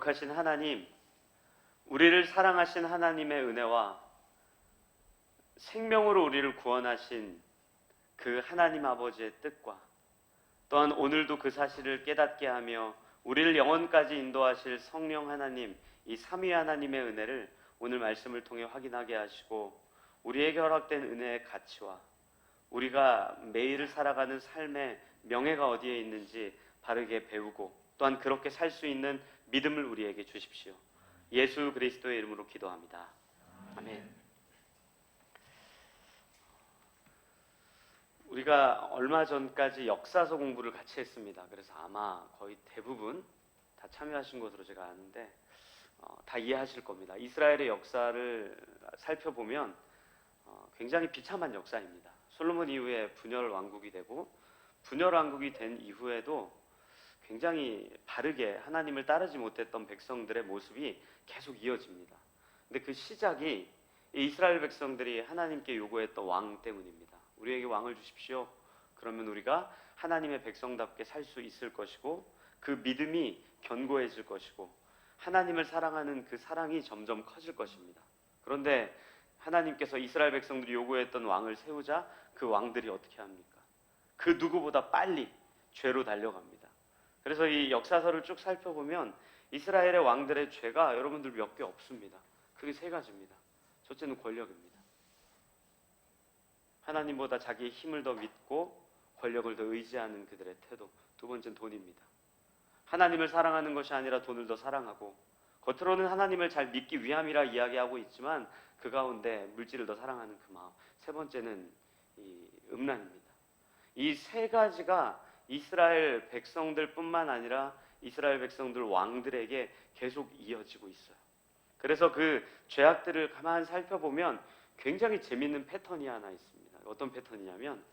거룩하신 하나님, 우리를 사랑하신 하나님의 은혜와 생명으로 우리를 구원하신 그 하나님 아버지의 뜻과 또한 오늘도 그 사실을 깨닫게 하며 우리를 영원까지 인도하실 성령 하나님, 이 삼위 하나님의 은혜를 오늘 말씀을 통해 확인하게 하시고 우리에게 허락된 은혜의 가치와 우리가 매일을 살아가는 삶의 명예가 어디에 있는지 바르게 배우고 또한 그렇게 살 수 있는 믿음을 우리에게 주십시오. 예수 그리스도의 이름으로 기도합니다. 아멘. 우리가 얼마 전까지 역사서 공부를 같이 했습니다. 그래서 아마 거의 대부분 다 참여하신 것으로 제가 아는데 다 이해하실 겁니다. 이스라엘의 역사를 살펴보면 굉장히 비참한 역사입니다. 솔로몬 이후에 분열 왕국이 되고 분열 왕국이 된 이후에도 굉장히 바르게 하나님을 따르지 못했던 백성들의 모습이 계속 이어집니다. 근데 그 시작이 이스라엘 백성들이 하나님께 요구했던 왕 때문입니다. 우리에게 왕을 주십시오. 그러면 우리가 하나님의 백성답게 살 수 있을 것이고 그 믿음이 견고해질 것이고 하나님을 사랑하는 그 사랑이 점점 커질 것입니다. 그런데 하나님께서 이스라엘 백성들이 요구했던 왕을 세우자 그 왕들이 어떻게 합니까? 그 누구보다 빨리 죄로 달려갑니다. 그래서 이 역사서를 쭉 살펴보면 이스라엘의 왕들의 죄가 여러분들 몇 개 없습니다. 그게 세 가지입니다. 첫째는 권력입니다. 하나님보다 자기의 힘을 더 믿고 권력을 더 의지하는 그들의 태도. 두 번째는 돈입니다. 하나님을 사랑하는 것이 아니라 돈을 더 사랑하고 겉으로는 하나님을 잘 믿기 위함이라 이야기하고 있지만 그 가운데 물질을 더 사랑하는 그 마음. 세 번째는 이 음란입니다. 이 세 가지가 이스라엘 백성들뿐만 아니라 이스라엘 백성들 왕들에게 계속 이어지고 있어요. 그래서 그 죄악들을 가만히 살펴보면 굉장히 재밌는 패턴이 하나 있습니다. 어떤 패턴이냐면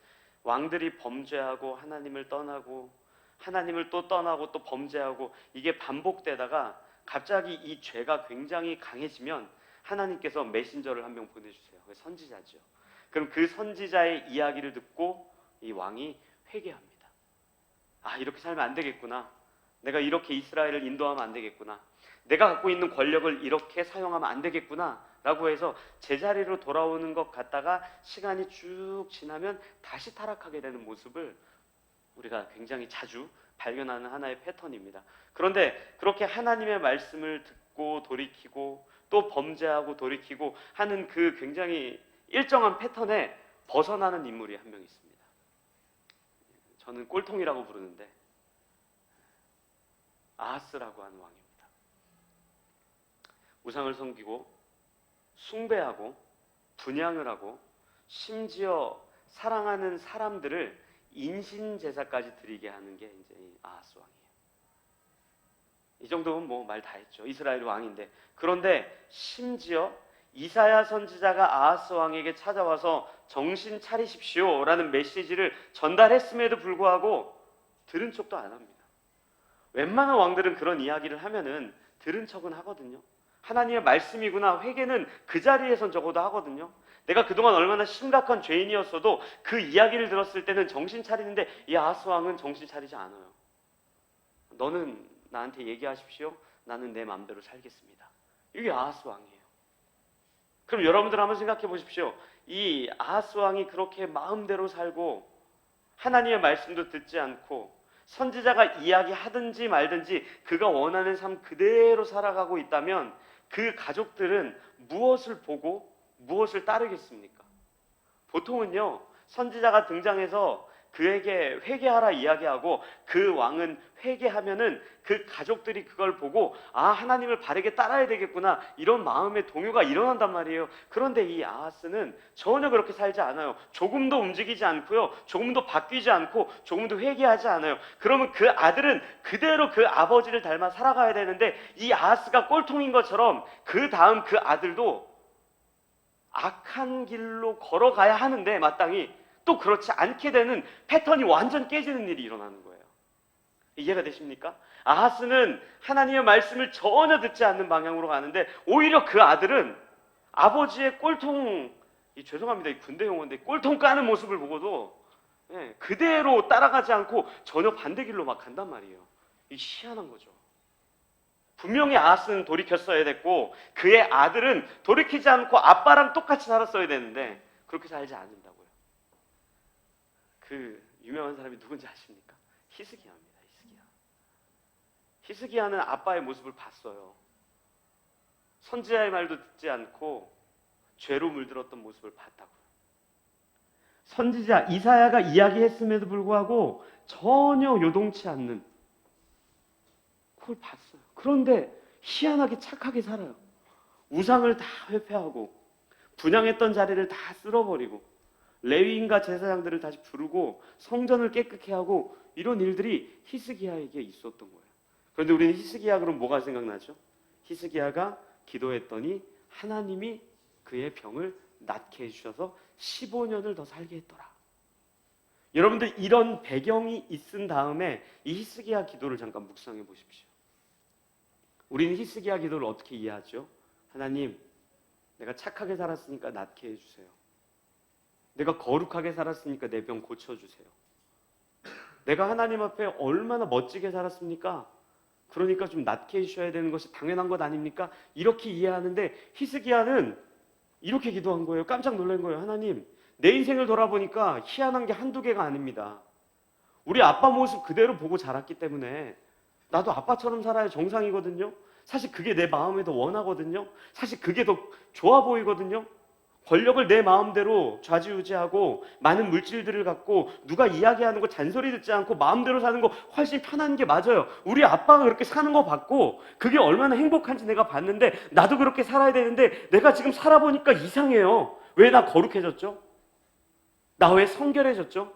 왕들이 범죄하고 하나님을 떠나고 하나님을 또 떠나고 또 범죄하고 이게 반복되다가 갑자기 이 죄가 굉장히 강해지면 하나님께서 메신저를 한 명 보내주세요. 선지자죠. 그럼 그 선지자의 이야기를 듣고 이 왕이 회개합니다. 아, 이렇게 살면 안 되겠구나. 내가 이렇게 이스라엘을 인도하면 안 되겠구나. 내가 갖고 있는 권력을 이렇게 사용하면 안 되겠구나 라고 해서 제자리로 돌아오는 것 같다가 시간이 쭉 지나면 다시 타락하게 되는 모습을 우리가 굉장히 자주 발견하는 하나의 패턴입니다. 그런데 그렇게 하나님의 말씀을 듣고 돌이키고 또 범죄하고 돌이키고 하는 그 굉장히 일정한 패턴에 벗어나는 인물이 한 명 있습니다. 저는 꼴통이라고 부르는데 아하스라고 하는 왕입니다. 우상을 섬기고 숭배하고 분향을 하고 심지어 사랑하는 사람들을 인신제사까지 드리게 하는 게 이제 아하스 왕이에요. 이 정도면 뭐 말 다 했죠. 이스라엘 왕인데. 그런데 심지어 이사야 선지자가 아하스 왕에게 찾아와서 정신 차리십시오 라는 메시지를 전달했음에도 불구하고 들은 척도 안 합니다. 웬만한 왕들은 그런 이야기를 하면은 들은 척은 하거든요. 하나님의 말씀이구나, 회개는 그 자리에선 적어도 하거든요. 내가 그동안 얼마나 심각한 죄인이었어도 그 이야기를 들었을 때는 정신 차리는데 이 아하스 왕은 정신 차리지 않아요. 너는 나한테 얘기하십시오. 나는 내 마음대로 살겠습니다. 이게 아하스 왕이에요. 그럼 여러분들 한번 생각해 보십시오. 이 아하스 왕이 그렇게 마음대로 살고 하나님의 말씀도 듣지 않고 선지자가 이야기하든지 말든지 그가 원하는 삶 그대로 살아가고 있다면 그 가족들은 무엇을 보고 무엇을 따르겠습니까? 보통은요, 선지자가 등장해서 그에게 회개하라 이야기하고 그 왕은 회개하면은 그 가족들이 그걸 보고 아, 하나님을 바르게 따라야 되겠구나 이런 마음의 동요가 일어난단 말이에요. 그런데 이 아하스는 전혀 그렇게 살지 않아요. 조금도 움직이지 않고요, 조금도 바뀌지 않고 조금도 회개하지 않아요. 그러면 그 아들은 그대로 그 아버지를 닮아 살아가야 되는데 이 아하스가 꼴통인 것처럼 그 다음 그 아들도 악한 길로 걸어가야 하는데 마땅히 또 그렇지 않게 되는 패턴이 완전 깨지는 일이 일어나는 거예요. 이해가 되십니까? 아하스는 하나님의 말씀을 전혀 듣지 않는 방향으로 가는데 오히려 그 아들은 아버지의 꼴통, 죄송합니다, 이 군대 용어인데 꼴통 까는 모습을 보고도 그대로 따라가지 않고 전혀 반대 길로 막 간단 말이에요. 이 희한한 거죠. 분명히 아하스는 돌이켰어야 됐고 그의 아들은 돌이키지 않고 아빠랑 똑같이 살았어야 되는데 그렇게 살지 않는다고요. 그 유명한 사람이 누군지 아십니까? 히스기야입니다. 히스기야는 아빠의 모습을 봤어요. 선지자의 말도 듣지 않고 죄로 물들었던 모습을 봤다고요. 선지자 이사야가 이야기했음에도 불구하고 전혀 요동치 않는 그걸 봤어요. 그런데 희한하게 착하게 살아요. 우상을 다 회폐하고 분향했던 자리를 다 쓸어버리고 레위인과 제사장들을 다시 부르고 성전을 깨끗게 하고 이런 일들이 히스기야에게 있었던 거예요. 그런데 우리는 히스기야 그럼 뭐가 생각나죠? 히스기야가 기도했더니 하나님이 그의 병을 낫게 해주셔서 15년을 더 살게 했더라. 여러분들 이런 배경이 있은 다음에 이 히스기야 기도를 잠깐 묵상해 보십시오. 우리는 히스기야 기도를 어떻게 이해하죠? 하나님, 내가 착하게 살았으니까 낫게 해주세요. 내가 거룩하게 살았으니까 내 병 고쳐주세요. 내가 하나님 앞에 얼마나 멋지게 살았습니까? 그러니까 좀 낫게 해주셔야 되는 것이 당연한 것 아닙니까? 이렇게 이해하는데 히스기야는 이렇게 기도한 거예요. 깜짝 놀란 거예요. 하나님, 내 인생을 돌아보니까 희한한 게 한두 개가 아닙니다. 우리 아빠 모습 그대로 보고 자랐기 때문에 나도 아빠처럼 살아야 정상이거든요. 사실 그게 내 마음에 더 원하거든요. 사실 그게 더 좋아 보이거든요. 권력을 내 마음대로 좌지우지하고 많은 물질들을 갖고 누가 이야기하는 거 잔소리 듣지 않고 마음대로 사는 거 훨씬 편한 게 맞아요. 우리 아빠가 그렇게 사는 거 봤고 그게 얼마나 행복한지 내가 봤는데 나도 그렇게 살아야 되는데 내가 지금 살아보니까 이상해요. 왜 나 거룩해졌죠? 나 왜 성결해졌죠?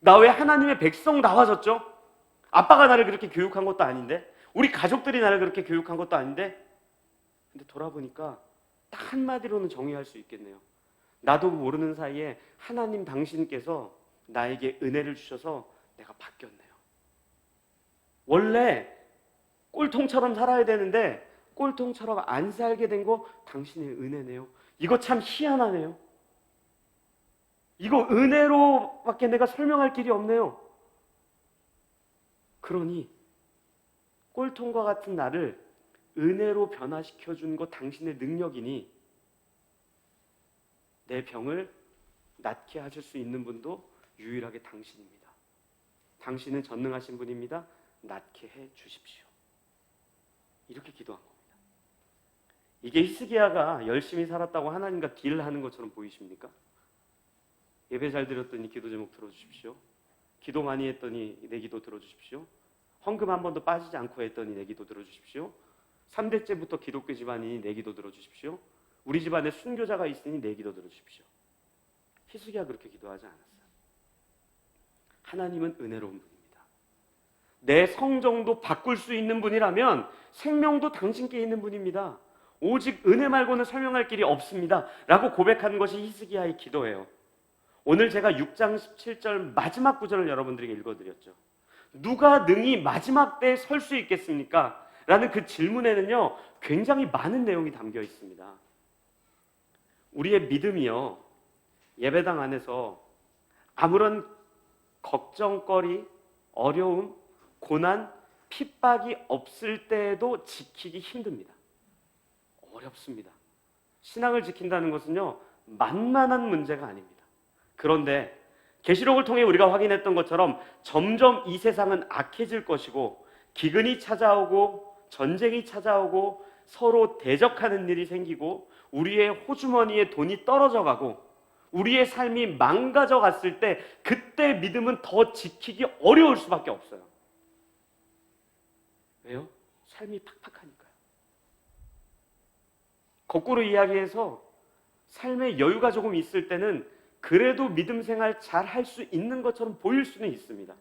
나 왜 하나님의 백성 나와졌죠? 아빠가 나를 그렇게 교육한 것도 아닌데 우리 가족들이 나를 그렇게 교육한 것도 아닌데 근데 돌아보니까 딱 한마디로는 정의할 수 있겠네요. 나도 모르는 사이에 하나님 당신께서 나에게 은혜를 주셔서 내가 바뀌었네요. 원래 꼴통처럼 살아야 되는데 꼴통처럼 안 살게 된 거 당신의 은혜네요. 이거 참 희한하네요. 이거 은혜로밖에 내가 설명할 길이 없네요. 그러니 꼴통과 같은 나를 은혜로 변화시켜준 것 당신의 능력이니 내 병을 낫게 하실 수 있는 분도 유일하게 당신입니다. 당신은 전능하신 분입니다. 낫게 해 주십시오. 이렇게 기도한 겁니다. 이게 히스기야가 열심히 살았다고 하나님과 딜을 하는 것처럼 보이십니까? 예배 잘 드렸더니 기도 제목 들어주십시오. 기도 많이 했더니 내 기도 들어주십시오. 헌금 한 번도 빠지지 않고 했더니 내 기도 들어주십시오. 3대째부터 기독교 집안이니 내 기도 들어주십시오. 우리 집안에 순교자가 있으니 내 기도 들어주십시오. 히스기야 그렇게 기도하지 않았어요. 하나님은 은혜로운 분입니다. 내 성정도 바꿀 수 있는 분이라면 생명도 당신께 있는 분입니다. 오직 은혜 말고는 설명할 길이 없습니다. 라고 고백하는 것이 히스기야의 기도예요. 오늘 제가 6장 17절 마지막 구절을 여러분들에게 읽어드렸죠. 누가 능히 마지막 때에 설 수 있겠습니까? 라는 그 질문에는요 굉장히 많은 내용이 담겨 있습니다. 우리의 믿음이요 예배당 안에서 아무런 걱정거리, 어려움, 고난, 핍박이 없을 때에도 지키기 힘듭니다. 어렵습니다. 신앙을 지킨다는 것은요 만만한 문제가 아닙니다. 그런데 계시록을 통해 우리가 확인했던 것처럼 점점 이 세상은 악해질 것이고 기근이 찾아오고 전쟁이 찾아오고 서로 대적하는 일이 생기고 우리의 호주머니에 돈이 떨어져 가고 우리의 삶이 망가져 갔을 때 그때 믿음은 더 지키기 어려울 수밖에 없어요. 왜요? 삶이 팍팍하니까요. 거꾸로 이야기해서 삶에 여유가 조금 있을 때는 그래도 믿음 생활 잘 할 수 있는 것처럼 보일 수는 있습니다.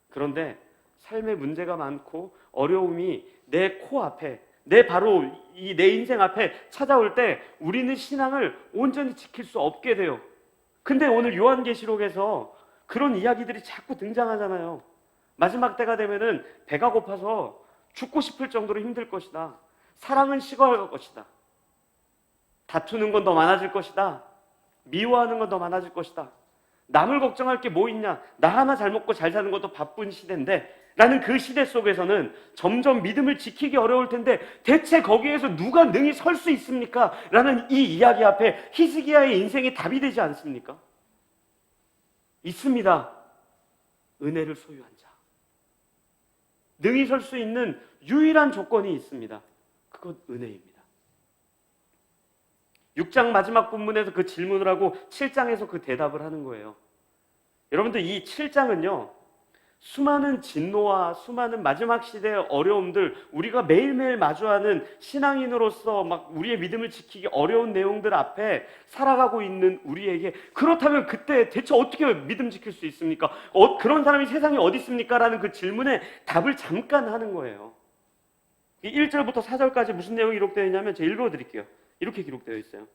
그런데 삶에 문제가 많고 어려움이 내 코앞에 바로 내 인생 앞에 찾아올 때 우리는 신앙을 온전히 지킬 수 없게 돼요. 근데 오늘 요한계시록에서 그런 이야기들이 자꾸 등장하잖아요. 마지막 때가 되면은 배가 고파서 죽고 싶을 정도로 힘들 것이다. 사랑은 식어갈 것이다. 다투는 건 더 많아질 것이다. 미워하는 건 더 많아질 것이다. 남을 걱정할 게 뭐 있냐? 나 하나 잘 먹고 잘 사는 것도 바쁜 시대인데 라는 그 시대 속에서는 점점 믿음을 지키기 어려울 텐데 대체 거기에서 누가 능히 설 수 있습니까? 라는 이 이야기 앞에 히스기야의 인생이 답이 되지 않습니까? 있습니다. 은혜를 소유한 자. 능히 설 수 있는 유일한 조건이 있습니다. 그것 은혜입니다. 6장 마지막 본문에서 그 질문을 하고 7장에서 그 대답을 하는 거예요. 여러분들 이 7장은요, 수많은 진노와 수많은 마지막 시대의 어려움들, 우리가 매일매일 마주하는 신앙인으로서 막 우리의 믿음을 지키기 어려운 내용들 앞에 살아가고 있는 우리에게, 그렇다면 그때 대체 어떻게 믿음 지킬 수 있습니까? 그런 사람이 세상에 어디 있습니까? 라는 그 질문에 답을 잠깐 하는 거예요. 1절부터 4절까지 무슨 내용이 기록되어 있냐면 제가 읽어드릴게요. 이렇게 기록되어 있어요.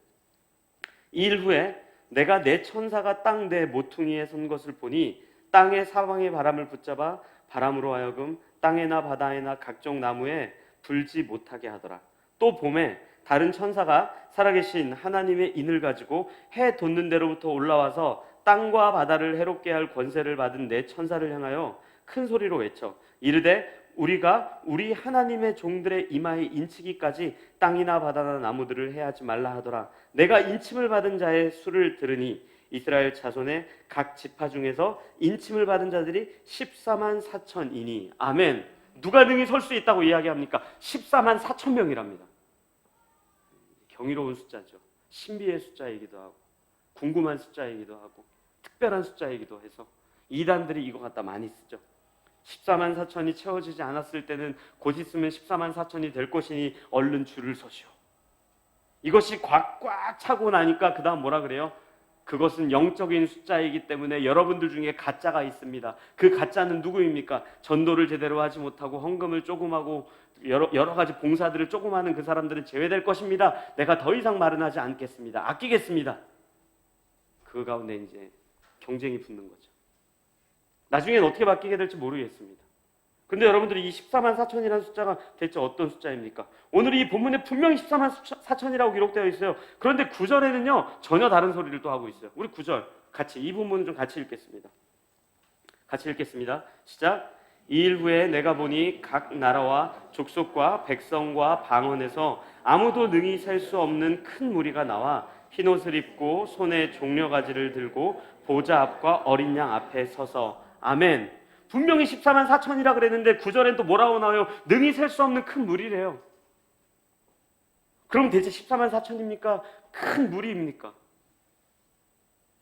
이 일 후에 내가 내 천사가 땅 내 모퉁이에 선 것을 보니 땅의 사방의 바람을 붙잡아 바람으로 하여금 땅에나 바다에나 각종 나무에 불지 못하게 하더라. 또 봄에 다른 천사가 살아계신 하나님의 인을 가지고 해 돋는 데로부터 올라와서 땅과 바다를 해롭게 할 권세를 받은 내 천사를 향하여 큰 소리로 외쳐 이르되 우리가 우리 하나님의 종들의 이마에 인치기까지 땅이나 바다나 나무들을 해하지 말라 하더라. 내가 인침을 받은 자의 수를 들으니 이스라엘 자손의 각 지파 중에서 인침을 받은 자들이 14만 4천이니 아멘. 누가 능히 설 수 있다고 이야기합니까? 14만 4천 명이랍니다. 경이로운 숫자죠. 신비의 숫자이기도 하고 궁금한 숫자이기도 하고 특별한 숫자이기도 해서 이단들이 이거 갖다 많이 쓰죠. 14만 4천이 채워지지 않았을 때는 곧 있으면 14만 4천이 될 것이니 얼른 줄을 서시오. 이것이 꽉꽉 차고 나니까 그 다음 뭐라 그래요? 그것은 영적인 숫자이기 때문에 여러분들 중에 가짜가 있습니다. 그 가짜는 누구입니까? 전도를 제대로 하지 못하고 헌금을 조금 하고 여러 가지 봉사들을 조금 하는 그 사람들은 제외될 것입니다. 내가 더 이상 말은 하지 않겠습니다. 아끼겠습니다. 그 가운데 이제 경쟁이 붙는 거죠. 나중엔 어떻게 바뀌게 될지 모르겠습니다. 근데 여러분들이 이 14만 4천이라는 숫자가 대체 어떤 숫자입니까? 오늘 이 본문에 분명히 14만 4천이라고 기록되어 있어요. 그런데 9절에는요 전혀 다른 소리를 또 하고 있어요. 우리 9절 같이 이 부분은 좀 같이 읽겠습니다. 같이 읽겠습니다. 시작. 이 일 후에 내가 보니 각 나라와 족속과 백성과 방언에서 아무도 능히 셀 수 없는 큰 무리가 나와 흰옷을 입고 손에 종려가지를 들고 보좌 앞과 어린 양 앞에 서서 아멘. 분명히 14만 4천이라 그랬는데 9절엔 또 뭐라고 나와요? 능히 셀 수 없는 큰 무리래요. 그럼 대체 14만 4천입니까? 큰 무리입니까?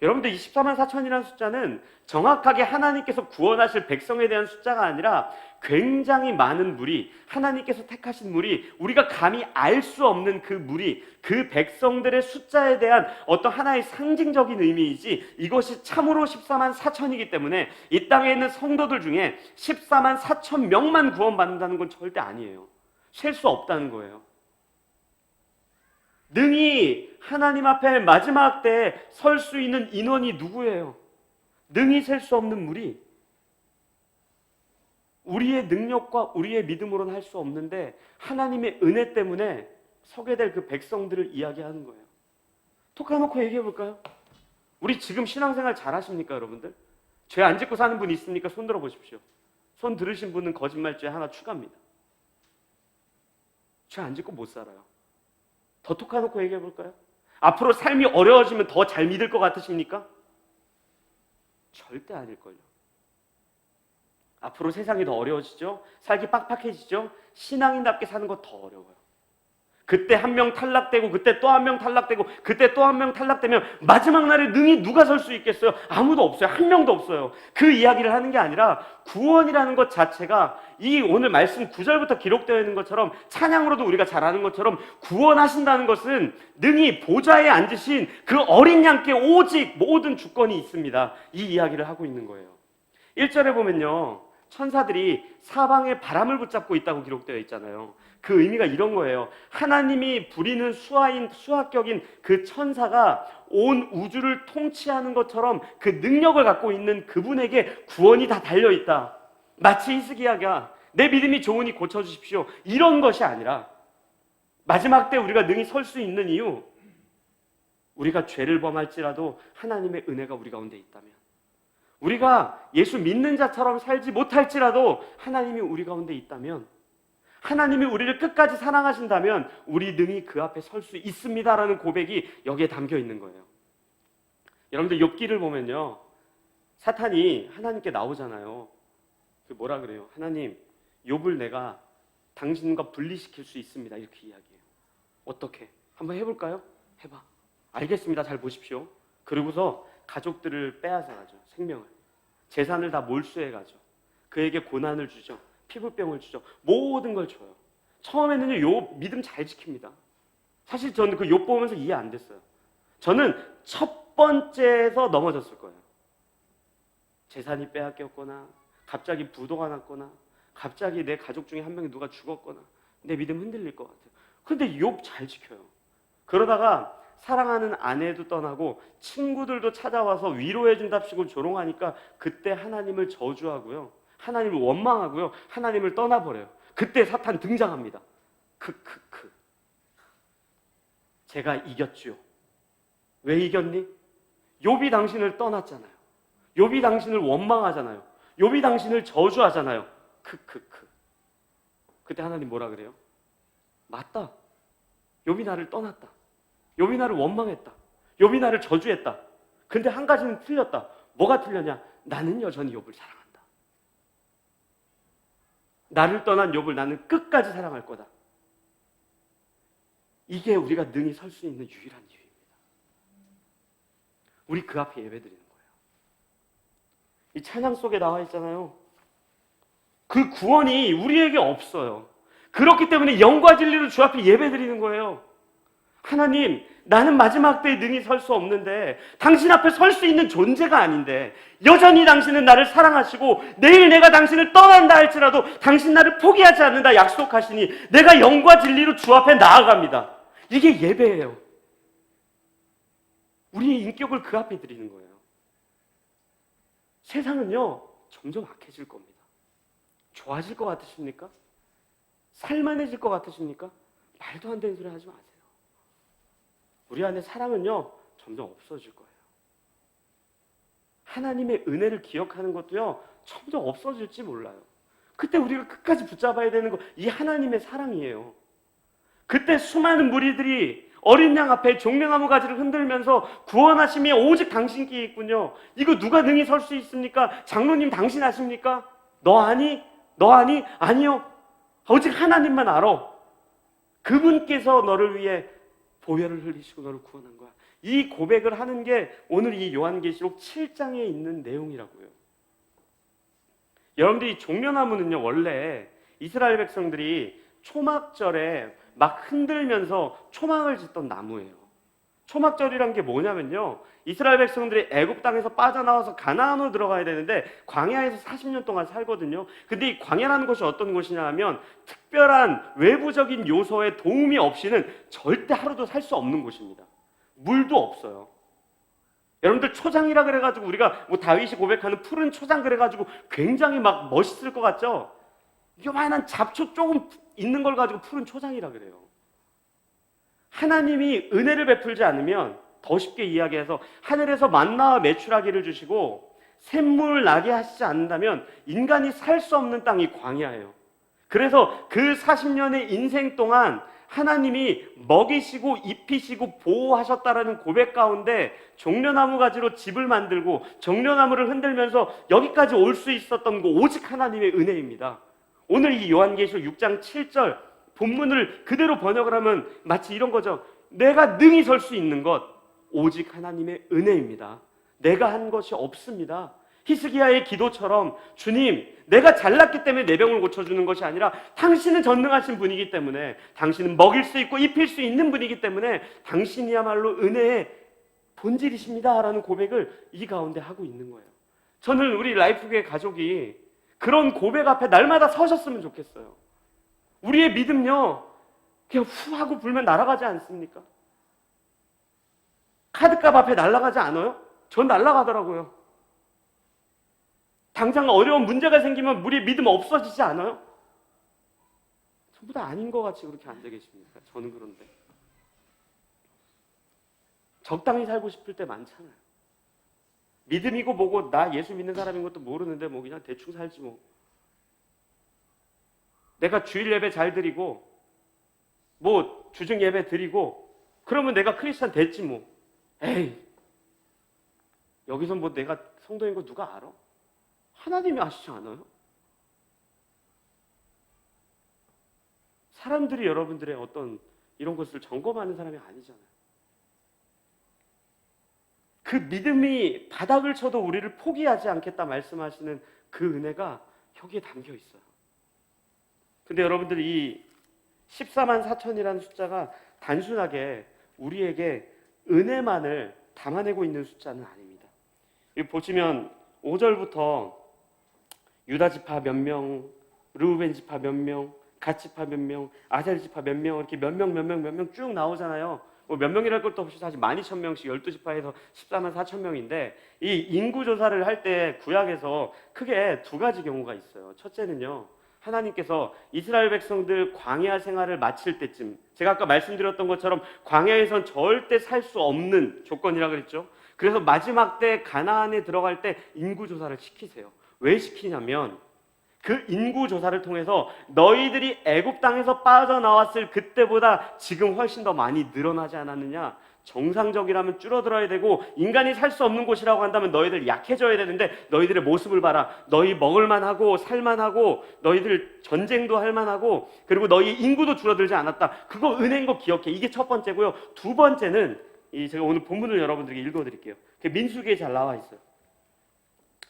여러분들 이 14만 4천이라는 숫자는 정확하게 하나님께서 구원하실 백성에 대한 숫자가 아니라 굉장히 많은 무리, 하나님께서 택하신 무리, 우리가 감히 알 수 없는 그 무리, 그 백성들의 숫자에 대한 어떤 하나의 상징적인 의미이지 이것이 참으로 14만 4천이기 때문에 이 땅에 있는 성도들 중에 14만 4천 명만 구원받는다는 건 절대 아니에요. 셀 수 없다는 거예요. 능히 하나님 앞에 마지막 때에 설 수 있는 인원이 누구예요? 능히 셀 수 없는 무리. 우리의 능력과 우리의 믿음으로는 할 수 없는데 하나님의 은혜 때문에 서게 될 그 백성들을 이야기하는 거예요. 톡 까놓고 얘기해 볼까요? 우리 지금 신앙생활 잘 하십니까, 여러분들? 죄 안 짓고 사는 분 있습니까? 손 들어 보십시오. 손 들으신 분은 거짓말죄 하나 추가입니다. 죄 안 짓고 못 살아요. 더 톡 까놓고 얘기해 볼까요? 앞으로 삶이 어려워지면 더 잘 믿을 것 같으십니까? 절대 아닐걸요. 앞으로 세상이 더 어려워지죠? 살기 빡빡해지죠? 신앙인답게 사는 거 더 어려워요. 그때 한 명 탈락되고 그때 또 한 명 탈락되고 그때 또 한 명 탈락되면 마지막 날에 능히 누가 설 수 있겠어요? 아무도 없어요. 한 명도 없어요. 그 이야기를 하는 게 아니라 구원이라는 것 자체가 이 오늘 말씀 9절부터 기록되어 있는 것처럼 찬양으로도 우리가 잘 아는 것처럼 구원하신다는 것은 능히 보좌에 앉으신 그 어린 양께 오직 모든 주권이 있습니다. 이 이야기를 하고 있는 거예요. 1절에 보면요. 천사들이 사방에 바람을 붙잡고 있다고 기록되어 있잖아요. 그 의미가 이런 거예요. 하나님이 부리는 수학격인 그 천사가 온 우주를 통치하는 것처럼 그 능력을 갖고 있는 그분에게 구원이 다 달려있다. 마치 히스기야가 내 믿음이 좋으니 고쳐주십시오. 이런 것이 아니라 마지막 때 우리가 능히 설 수 있는 이유, 우리가 죄를 범할지라도 하나님의 은혜가 우리 가운데 있다면, 우리가 예수 믿는 자처럼 살지 못할지라도 하나님이 우리 가운데 있다면, 하나님이 우리를 끝까지 사랑하신다면 우리 능히 그 앞에 설 수 있습니다라는 고백이 여기에 담겨 있는 거예요. 여러분들 욥기를 보면요, 사탄이 하나님께 나오잖아요. 그 뭐라 그래요? 하나님, 욥을 내가 당신과 분리시킬 수 있습니다. 이렇게 이야기해요. 어떻게? 한번 해볼까요? 해봐. 알겠습니다. 잘 보십시오. 그러고서 가족들을 빼앗아 가죠. 생명을. 재산을 다 몰수해 가죠. 그에게 고난을 주죠. 피부병을 주죠. 모든 걸 줘요. 처음에는요, 욥 믿음 잘 지킵니다. 사실 저는 그 욥 보면서 이해 안 됐어요. 저는 첫 번째에서 넘어졌을 거예요. 재산이 빼앗겼거나, 갑자기 부도가 났거나, 갑자기 내 가족 중에 한 명이 누가 죽었거나, 내 믿음 흔들릴 것 같아요. 그런데 욥 잘 지켜요. 그러다가 사랑하는 아내도 떠나고 친구들도 찾아와서 위로해준답시고 조롱하니까 그때 하나님을 저주하고요, 하나님을 원망하고요, 하나님을 떠나버려요. 그때 사탄 등장합니다. 크크크. 제가 이겼죠. 왜 이겼니? 욥이 당신을 떠났잖아요. 욥이 당신을 원망하잖아요. 욥이 당신을 저주하잖아요. 크크크. 그때 하나님 뭐라 그래요? 맞다. 욥이 나를 떠났다. 욥이 나를 원망했다. 욥이 나를 저주했다. 근데 한 가지는 틀렸다. 뭐가 틀렸냐? 나는 여전히 욥을 사랑한다. 나를 떠난 욥을 나는 끝까지 사랑할 거다. 이게 우리가 능히 설 수 있는 유일한 이유입니다. 우리 그 앞에 예배드리는 거예요. 이 찬양 속에 나와 있잖아요. 그 구원이 우리에게 없어요. 그렇기 때문에 영과 진리로 주 앞에 예배드리는 거예요. 하나님, 나는 마지막 때에 능히 설 수 없는데, 당신 앞에 설 수 있는 존재가 아닌데, 여전히 당신은 나를 사랑하시고 내일 내가 당신을 떠난다 할지라도 당신 나를 포기하지 않는다 약속하시니 내가 영과 진리로 주 앞에 나아갑니다. 이게 예배예요. 우리의 인격을 그 앞에 드리는 거예요. 세상은요, 점점 악해질 겁니다. 좋아질 것 같으십니까? 살만해질 것 같으십니까? 말도 안 되는 소리 하지 마세요. 우리 안에 사랑은요, 점점 없어질 거예요. 하나님의 은혜를 기억하는 것도요, 점점 없어질지 몰라요. 그때 우리가 끝까지 붙잡아야 되는 거, 이 하나님의 사랑이에요. 그때 수많은 무리들이 어린 양 앞에 종려나무 가지를 흔들면서 구원하심이 오직 당신께 있군요. 이거 누가 능히 설 수 있습니까? 장로님 당신 아십니까? 너 아니? 너 아니? 아니요. 오직 하나님만 알아. 그분께서 너를 위해 보혈을 흘리시고 너를 구원한 거야. 이 고백을 하는 게 오늘 이 요한계시록 7장에 있는 내용이라고요. 여러분들, 이 종려나무는요, 원래 이스라엘 백성들이 초막절에 막 흔들면서 초막을 짓던 나무예요. 초막절이란 게 뭐냐면요, 이스라엘 백성들이 애굽 땅에서 빠져나와서 가나안으로 들어가야 되는데 광야에서 40년 동안 살거든요. 근데 이 광야라는 곳이 어떤 곳이냐 하면 특별한 외부적인 요소의 도움이 없이는 절대 하루도 살 수 없는 곳입니다. 물도 없어요. 여러분들, 초장이라 그래가지고 우리가 뭐 다윗이 고백하는 푸른 초장 그래가지고 굉장히 막 멋있을 것 같죠? 요만한 잡초 조금 있는 걸 가지고 푸른 초장이라 그래요. 하나님이 은혜를 베풀지 않으면, 더 쉽게 이야기해서 하늘에서 만나와 메추라기를 주시고 샘물 나게 하시지 않는다면 인간이 살 수 없는 땅이 광야예요. 그래서 그 40년의 인생 동안 하나님이 먹이시고 입히시고 보호하셨다라는 고백 가운데 종려나무 가지로 집을 만들고 종려나무를 흔들면서 여기까지 올 수 있었던 거 오직 하나님의 은혜입니다. 오늘 이 요한계시록 6장 7절 본문을 그대로 번역을 하면 마치 이런 거죠. 내가 능히 설 수 있는 것 오직 하나님의 은혜입니다. 내가 한 것이 없습니다. 히스기야의 기도처럼, 주님, 내가 잘났기 때문에 내 병을 고쳐주는 것이 아니라 당신은 전능하신 분이기 때문에, 당신은 먹일 수 있고 입힐 수 있는 분이기 때문에 당신이야말로 은혜의 본질이십니다 라는 고백을 이 가운데 하고 있는 거예요. 저는 우리 라이프교회 가족이 그런 고백 앞에 날마다 서셨으면 좋겠어요. 우리의 믿음요, 그냥 후 하고 불면 날아가지 않습니까? 카드값 앞에 날아가지 않아요? 전 날아가더라고요. 당장 어려운 문제가 생기면 우리의 믿음 없어지지 않아요? 전부 다 아닌 것 같이 그렇게 앉아 계십니까? 저는 그런데. 적당히 살고 싶을 때 많잖아요. 믿음이고 뭐고 나 예수 믿는 사람인 것도 모르는데 뭐 그냥 대충 살지 뭐. 내가 주일 예배 잘 드리고 뭐 주중 예배 드리고 그러면 내가 크리스찬 됐지 뭐. 에이, 여기서 뭐 내가 성도인 거 누가 알아? 하나님이 아시지 않아요? 사람들이 여러분들의 어떤 이런 것을 점검하는 사람이 아니잖아요. 그 믿음이 바닥을 쳐도 우리를 포기하지 않겠다 말씀하시는 그 은혜가 여기에 담겨 있어요. 근데 여러분들 이 14만 4천이라는 숫자가 단순하게 우리에게 은혜만을 담아내고 있는 숫자는 아닙니다. 여기 보시면 5절부터 유다 지파 몇 명, 르우벤 지파 몇 명, 갓 지파 몇 명, 아셀 지파 몇 명, 이렇게 몇 명 쭉 나오잖아요. 뭐 몇 명이랄 것도 없이 사실 12,000명씩 12지파에서 14만 4천 명인데 이 인구 조사를 할 때 구약에서 크게 두 가지 경우가 있어요. 첫째는요, 하나님께서 이스라엘 백성들 광야 생활을 마칠 때쯤, 제가 아까 말씀드렸던 것처럼 광야에선 절대 살 수 없는 조건이라 그랬죠. 그래서 마지막 때 가나안에 들어갈 때 인구 조사를 시키세요. 왜 시키냐면 그 인구 조사를 통해서 너희들이 애굽 땅에서 빠져나왔을 그때보다 지금 훨씬 더 많이 늘어나지 않았느냐? 정상적이라면 줄어들어야 되고 인간이 살 수 없는 곳이라고 한다면 너희들 약해져야 되는데 너희들의 모습을 봐라. 너희 먹을만하고 살만하고 너희들 전쟁도 할만하고 그리고 너희 인구도 줄어들지 않았다. 그거 은혜인 거 기억해. 이게 첫 번째고요. 두 번째는 제가 오늘 본문을 여러분들에게 읽어드릴게요. 민수기에 잘 나와 있어요.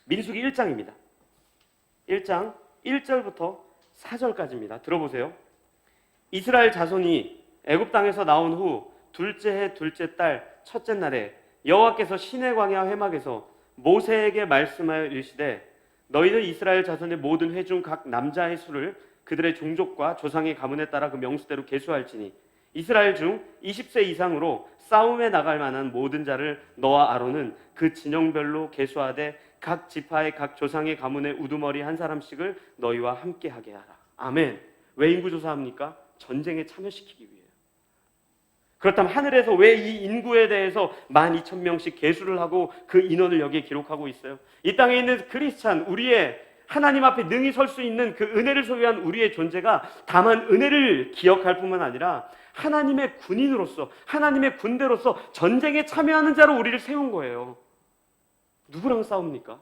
민수기 1장입니다. 1장 1절부터 4절까지입니다. 들어보세요. 이스라엘 자손이 애굽 땅에서 나온 후 둘째 해 둘째 달 첫째 날에 여호와께서 시내 광야 회막에서 모세에게 말씀하여 이르시되 너희는 이스라엘 자손의 모든 회 중 각 남자의 수를 그들의 종족과 조상의 가문에 따라 그 명수대로 계수할지니 이스라엘 중 20세 이상으로 싸움에 나갈 만한 모든 자를 너와 아론은 그 진영별로 계수하되 각 지파의 각 조상의 가문의 우두머리 한 사람씩을 너희와 함께 하게 하라. 아멘. 왜 인구조사합니까? 전쟁에 참여시키기 위해요. 그렇다면 하늘에서 왜 이 인구에 대해서 12,000명씩 계수를 하고 그 인원을 여기에 기록하고 있어요? 이 땅에 있는 크리스찬, 우리의 하나님 앞에 능히 설 수 있는 그 은혜를 소유한 우리의 존재가 다만 은혜를 기억할 뿐만 아니라 하나님의 군인으로서, 하나님의 군대로서 전쟁에 참여하는 자로 우리를 세운 거예요. 누구랑 싸웁니까?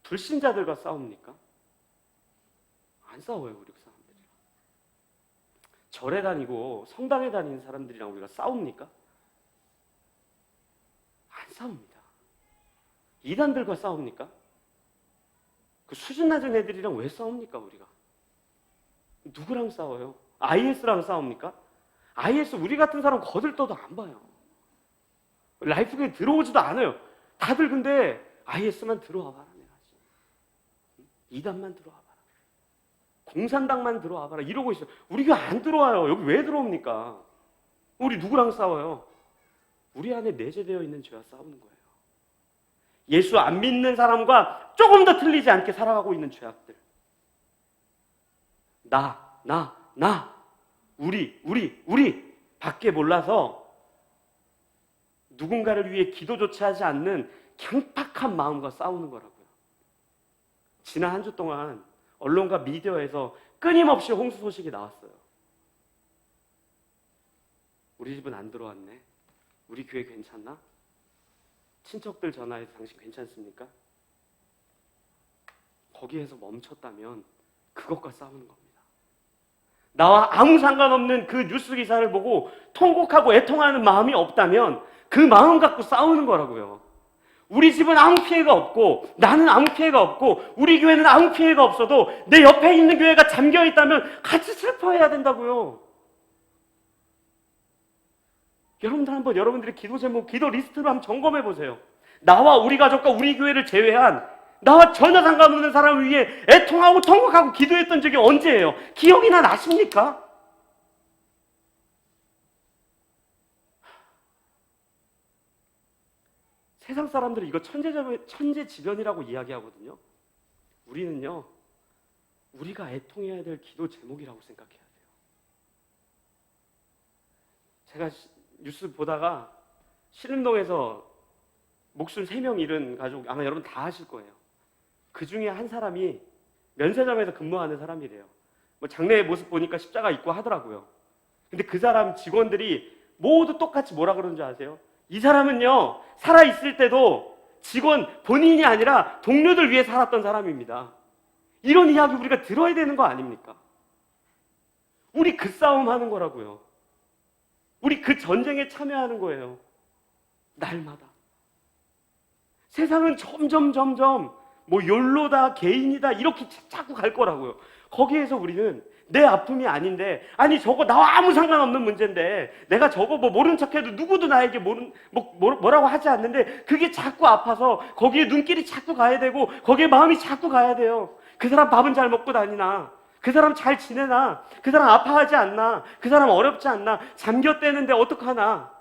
불신자들과 싸웁니까? 안 싸워요, 우리 사람들이. 절에 다니고 성당에 다니는 사람들이랑 우리가 싸웁니까? 안 싸웁니다. 이단들과 싸웁니까? 그 수준 낮은 애들이랑 왜 싸웁니까, 우리가? 누구랑 싸워요? IS랑 싸웁니까? IS 우리 같은 사람 거들떠도 안 봐요. 라이프에 들어오지도 않아요. 다들 근데 IS만 들어와 봐라. 내가 이단만 들어와 봐라. 공산당만 들어와 봐라. 이러고 있어요. 우리가 안 들어와요. 여기 왜 들어옵니까? 우리 누구랑 싸워요? 우리 안에 내재되어 있는 죄와 싸우는 거예요. 예수 안 믿는 사람과 조금 더 틀리지 않게 살아가고 있는 죄악들. 우리 밖에 몰라서 누군가를 위해 기도조차 하지 않는 강팍한 마음과 싸우는 거라고요. 지난 한 주 동안 언론과 미디어에서 끊임없이 홍수 소식이 나왔어요. 우리 집은 안 들어왔네. 우리 교회 괜찮나? 친척들 전화해서 당신 괜찮습니까? 거기에서 멈췄다면 그것과 싸우는 겁니다. 나와 아무 상관없는 그 뉴스 기사를 보고 통곡하고 애통하는 마음이 없다면 그 마음 갖고 싸우는 거라고요. 우리 집은 아무 피해가 없고 나는 아무 피해가 없고 우리 교회는 아무 피해가 없어도 내 옆에 있는 교회가 잠겨 있다면 같이 슬퍼해야 된다고요. 여러분들 한번 여러분들의 기도 제목, 기도 리스트를 한번 점검해 보세요. 나와 우리 가족과 우리 교회를 제외한 나와 전혀 상관없는 사람을 위해 애통하고 통곡하고 기도했던 적이 언제예요? 기억이나 나십니까? 세상 사람들은 이거 천재지변이라고 이야기하거든요. 우리는요, 우리가 애통해야 될 기도 제목이라고 생각해야 돼요. 제가 뉴스 보다가 신림동에서 목숨 3명 잃은 가족 아마 여러분 다 아실 거예요. 그 중에 한 사람이 면세점에서 근무하는 사람이래요. 뭐 장례의 모습 보니까 십자가 있고 하더라고요. 근데 그 사람 직원들이 모두 똑같이 뭐라 그러는 줄 아세요? 이 사람은요, 살아있을 때도 직원 본인이 아니라 동료들 위해 살았던 사람입니다. 이런 이야기 우리가 들어야 되는 거 아닙니까? 우리 그 싸움 하는 거라고요. 우리 그 전쟁에 참여하는 거예요. 날마다. 세상은 점점 뭐 욜로다, 개인이다 이렇게 자꾸 갈 거라고요. 거기에서 우리는 내 아픔이 아닌데, 아니 저거 나와 아무 상관없는 문제인데 내가 저거 뭐 모른 척해도 누구도 나에게 뭐라고 하지 않는데 그게 자꾸 아파서 거기에 눈길이 자꾸 가야 되고 거기에 마음이 자꾸 가야 돼요. 그 사람 밥은 잘 먹고 다니나? 그 사람 잘 지내나? 그 사람 아파하지 않나? 그 사람 어렵지 않나? 잠겼대는데 어떡하나?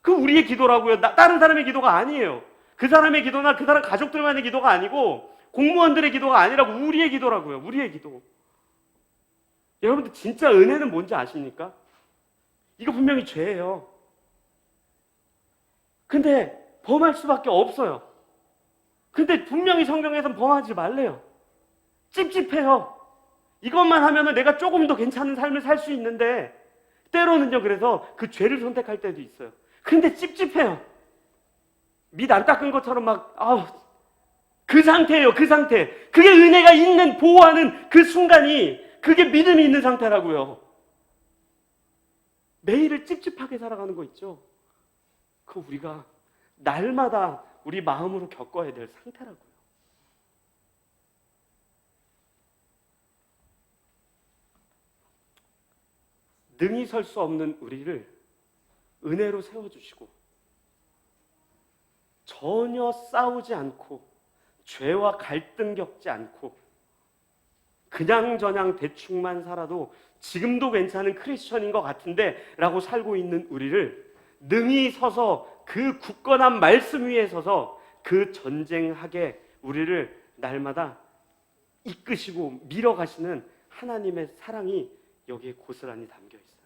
그 우리의 기도라고요. 다른 사람의 기도가 아니에요. 그 사람의 기도나 그 사람 가족들만의 기도가 아니고 공무원들의 기도가 아니라고 우리의 기도라고요. 우리의 기도. 여러분들 진짜 은혜는 뭔지 아십니까? 이거 분명히 죄예요. 근데 범할 수밖에 없어요. 근데 분명히 성경에서는 범하지 말래요. 찝찝해요. 이것만 하면은 내가 조금 더 괜찮은 삶을 살 수 있는데 때로는요, 그래서 그 죄를 선택할 때도 있어요. 근데 찝찝해요. 밑 안 닦은 것처럼 그 상태예요. 그 상태. 그게 은혜가 있는, 보호하는 그 순간이 그게 믿음이 있는 상태라고요. 매일을 찝찝하게 살아가는 거 있죠? 그거 우리가 날마다 우리 마음으로 겪어야 될 상태라고요. 능히 설 수 없는 우리를 은혜로 세워주시고 전혀 싸우지 않고 죄와 갈등 겪지 않고 그냥저냥 대충만 살아도 지금도 괜찮은 크리스천인 것 같은데 라고 살고 있는 우리를 능히 서서 그 굳건한 말씀 위에 서서 그 전쟁하게 우리를 날마다 이끄시고 밀어가시는 하나님의 사랑이 여기에 고스란히 담겨 있어요.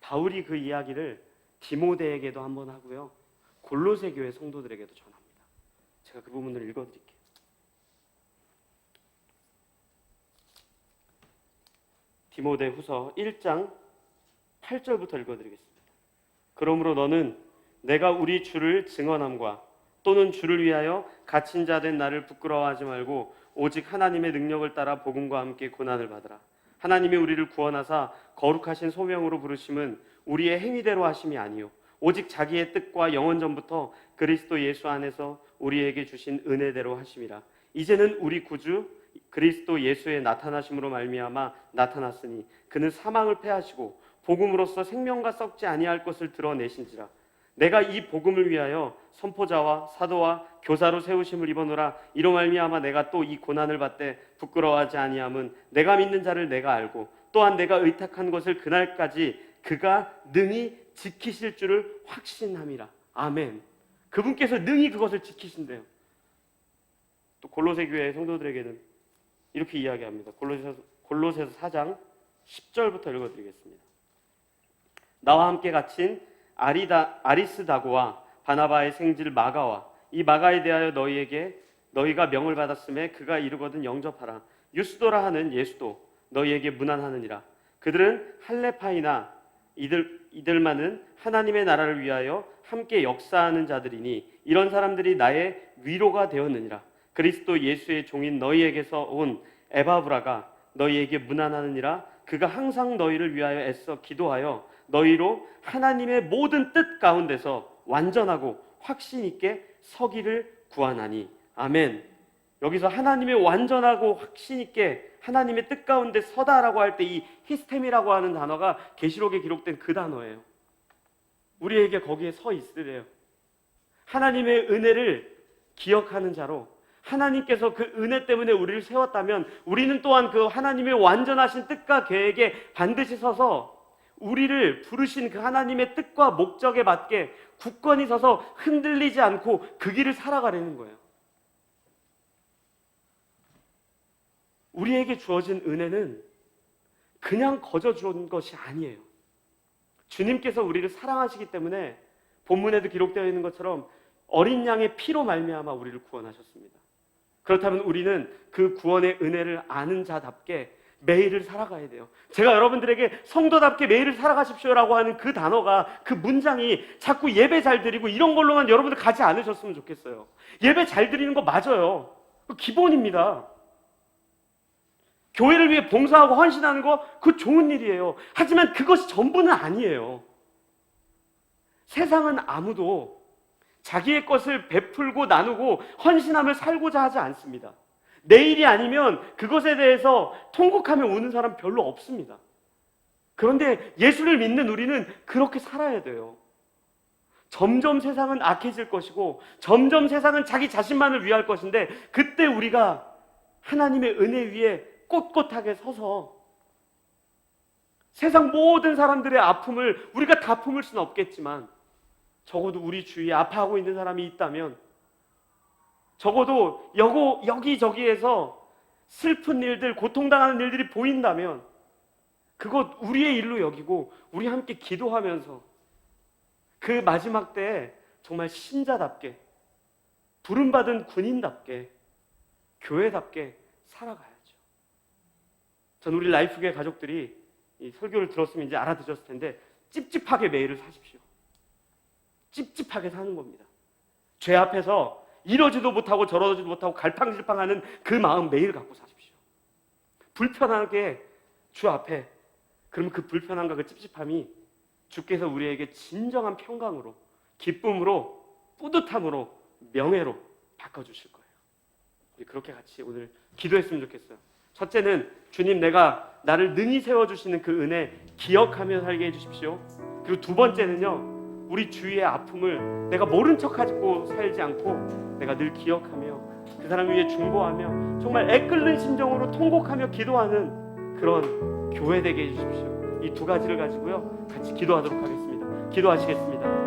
바울이 그 이야기를 디모데에게도 한번 하고요, 골로새 교회 성도들에게도 전합니다. 제가 그 부분을 읽어드릴게요. 디모데 후서 1장 8절부터 읽어드리겠습니다. 그러므로 너는 내가 우리 주를 증언함과 또는 주를 위하여 갇힌 자 된 나를 부끄러워하지 말고 오직 하나님의 능력을 따라 복음과 함께 고난을 받으라. 하나님이 우리를 구원하사 거룩하신 소명으로 부르심은 우리의 행위대로 하심이 아니요 오직 자기의 뜻과 영원 전부터 그리스도 예수 안에서 우리에게 주신 은혜대로 하심이라. 이제는 우리 구주 그리스도 예수의 나타나심으로 말미암아 나타났으니 그는 사망을 패하시고 복음으로써 생명과 썩지 아니할 것을 드러내신지라. 내가 이 복음을 위하여 선포자와 사도와 교사로 세우심을 입어노라. 이로 말미암아 내가 또 이 고난을 받되 부끄러워하지 아니함은 내가 믿는 자를 내가 알고 또한 내가 의탁한 것을 그날까지 그가 능히 지키실 줄을 확신함이라. 아멘. 그분께서 능히 그것을 지키신대요. 또 골로새 교회 성도들에게는 이렇게 이야기합니다. 골로새서 4장 10절부터 읽어드리겠습니다. 나와 함께 갇힌 아리스다고와 바나바의 생질 마가와 이 마가에 대하여 너희가 명을 받았음에 그가 이르거든 영접하라. 유스도라 하는 예수도 너희에게 문안하느니라. 그들은 할레파이나 이들만은 하나님의 나라를 위하여 함께 역사하는 자들이니 이런 사람들이 나의 위로가 되었느니라. 그리스도 예수의 종인 너희에게서 온 에바브라가 너희에게 문안하느니라. 그가 항상 너희를 위하여 애써 기도하여 너희로 하나님의 모든 뜻 가운데서 완전하고 확신 있게 서기를 구하나니. 아멘. 여기서 하나님의 완전하고 확신 있게 하나님의 뜻 가운데 서다라고 할 때 이 히스템이라고 하는 단어가 계시록에 기록된 그 단어예요. 우리에게 거기에 서 있으래요. 하나님의 은혜를 기억하는 자로, 하나님께서 그 은혜 때문에 우리를 세웠다면 우리는 또한 그 하나님의 완전하신 뜻과 계획에 반드시 서서 우리를 부르신 그 하나님의 뜻과 목적에 맞게 굳건히 서서 흔들리지 않고 그 길을 살아가려는 거예요. 우리에게 주어진 은혜는 그냥 거저 주는 것이 아니에요. 주님께서 우리를 사랑하시기 때문에 본문에도 기록되어 있는 것처럼 어린 양의 피로 말미암아 우리를 구원하셨습니다. 그렇다면 우리는 그 구원의 은혜를 아는 자답게 매일을 살아가야 돼요. 제가 여러분들에게 성도답게 매일을 살아가십시오라고 하는 그 단어가, 그 문장이 자꾸 예배 잘 드리고 이런 걸로만 여러분들 가지 않으셨으면 좋겠어요. 예배 잘 드리는 거 맞아요. 기본입니다. 교회를 위해 봉사하고 헌신하는 거, 그거 좋은 일이에요. 하지만 그것이 전부는 아니에요. 세상은 아무도 자기의 것을 베풀고 나누고 헌신하며 살고자 하지 않습니다. 내일이 아니면 그것에 대해서 통곡하며 우는 사람 별로 없습니다. 그런데 예수를 믿는 우리는 그렇게 살아야 돼요. 점점 세상은 악해질 것이고 점점 세상은 자기 자신만을 위할 것인데, 그때 우리가 하나님의 은혜 위에 꼿꼿하게 서서 세상 모든 사람들의 아픔을 우리가 다 품을 수는 없겠지만 적어도 우리 주위에 아파하고 있는 사람이 있다면, 적어도 여기저기에서 슬픈 일들, 고통당하는 일들이 보인다면 그것 우리의 일로 여기고 우리 함께 기도하면서 그 마지막 때에 정말 신자답게, 부름받은 군인답게, 교회답게 살아가야죠. 전 우리 라이프교회 가족들이 이 설교를 들었으면 이제 알아듣셨을 텐데, 찝찝하게 매일을 사십시오. 찝찝하게 사는 겁니다. 죄 앞에서 이러지도 못하고 저러지도 못하고 갈팡질팡하는 그 마음 매일 갖고 사십시오. 불편하게 주 앞에, 그러면 그 불편함과 그 찝찝함이 주께서 우리에게 진정한 평강으로, 기쁨으로, 뿌듯함으로, 명예로 바꿔주실 거예요. 우리 그렇게 같이 오늘 기도했으면 좋겠어요. 첫째는 주님, 내가 나를 능히 세워주시는 그 은혜 기억하며 살게 해주십시오. 그리고 두 번째는요, 우리 주위의 아픔을 내가 모른 척하고 살지 않고 내가 늘 기억하며 그 사람을 위해 중보하며 정말 애끓는 심정으로 통곡하며 기도하는 그런 교회 되게 해주십시오. 이 두 가지를 가지고요 같이 기도하도록 하겠습니다. 기도하시겠습니다.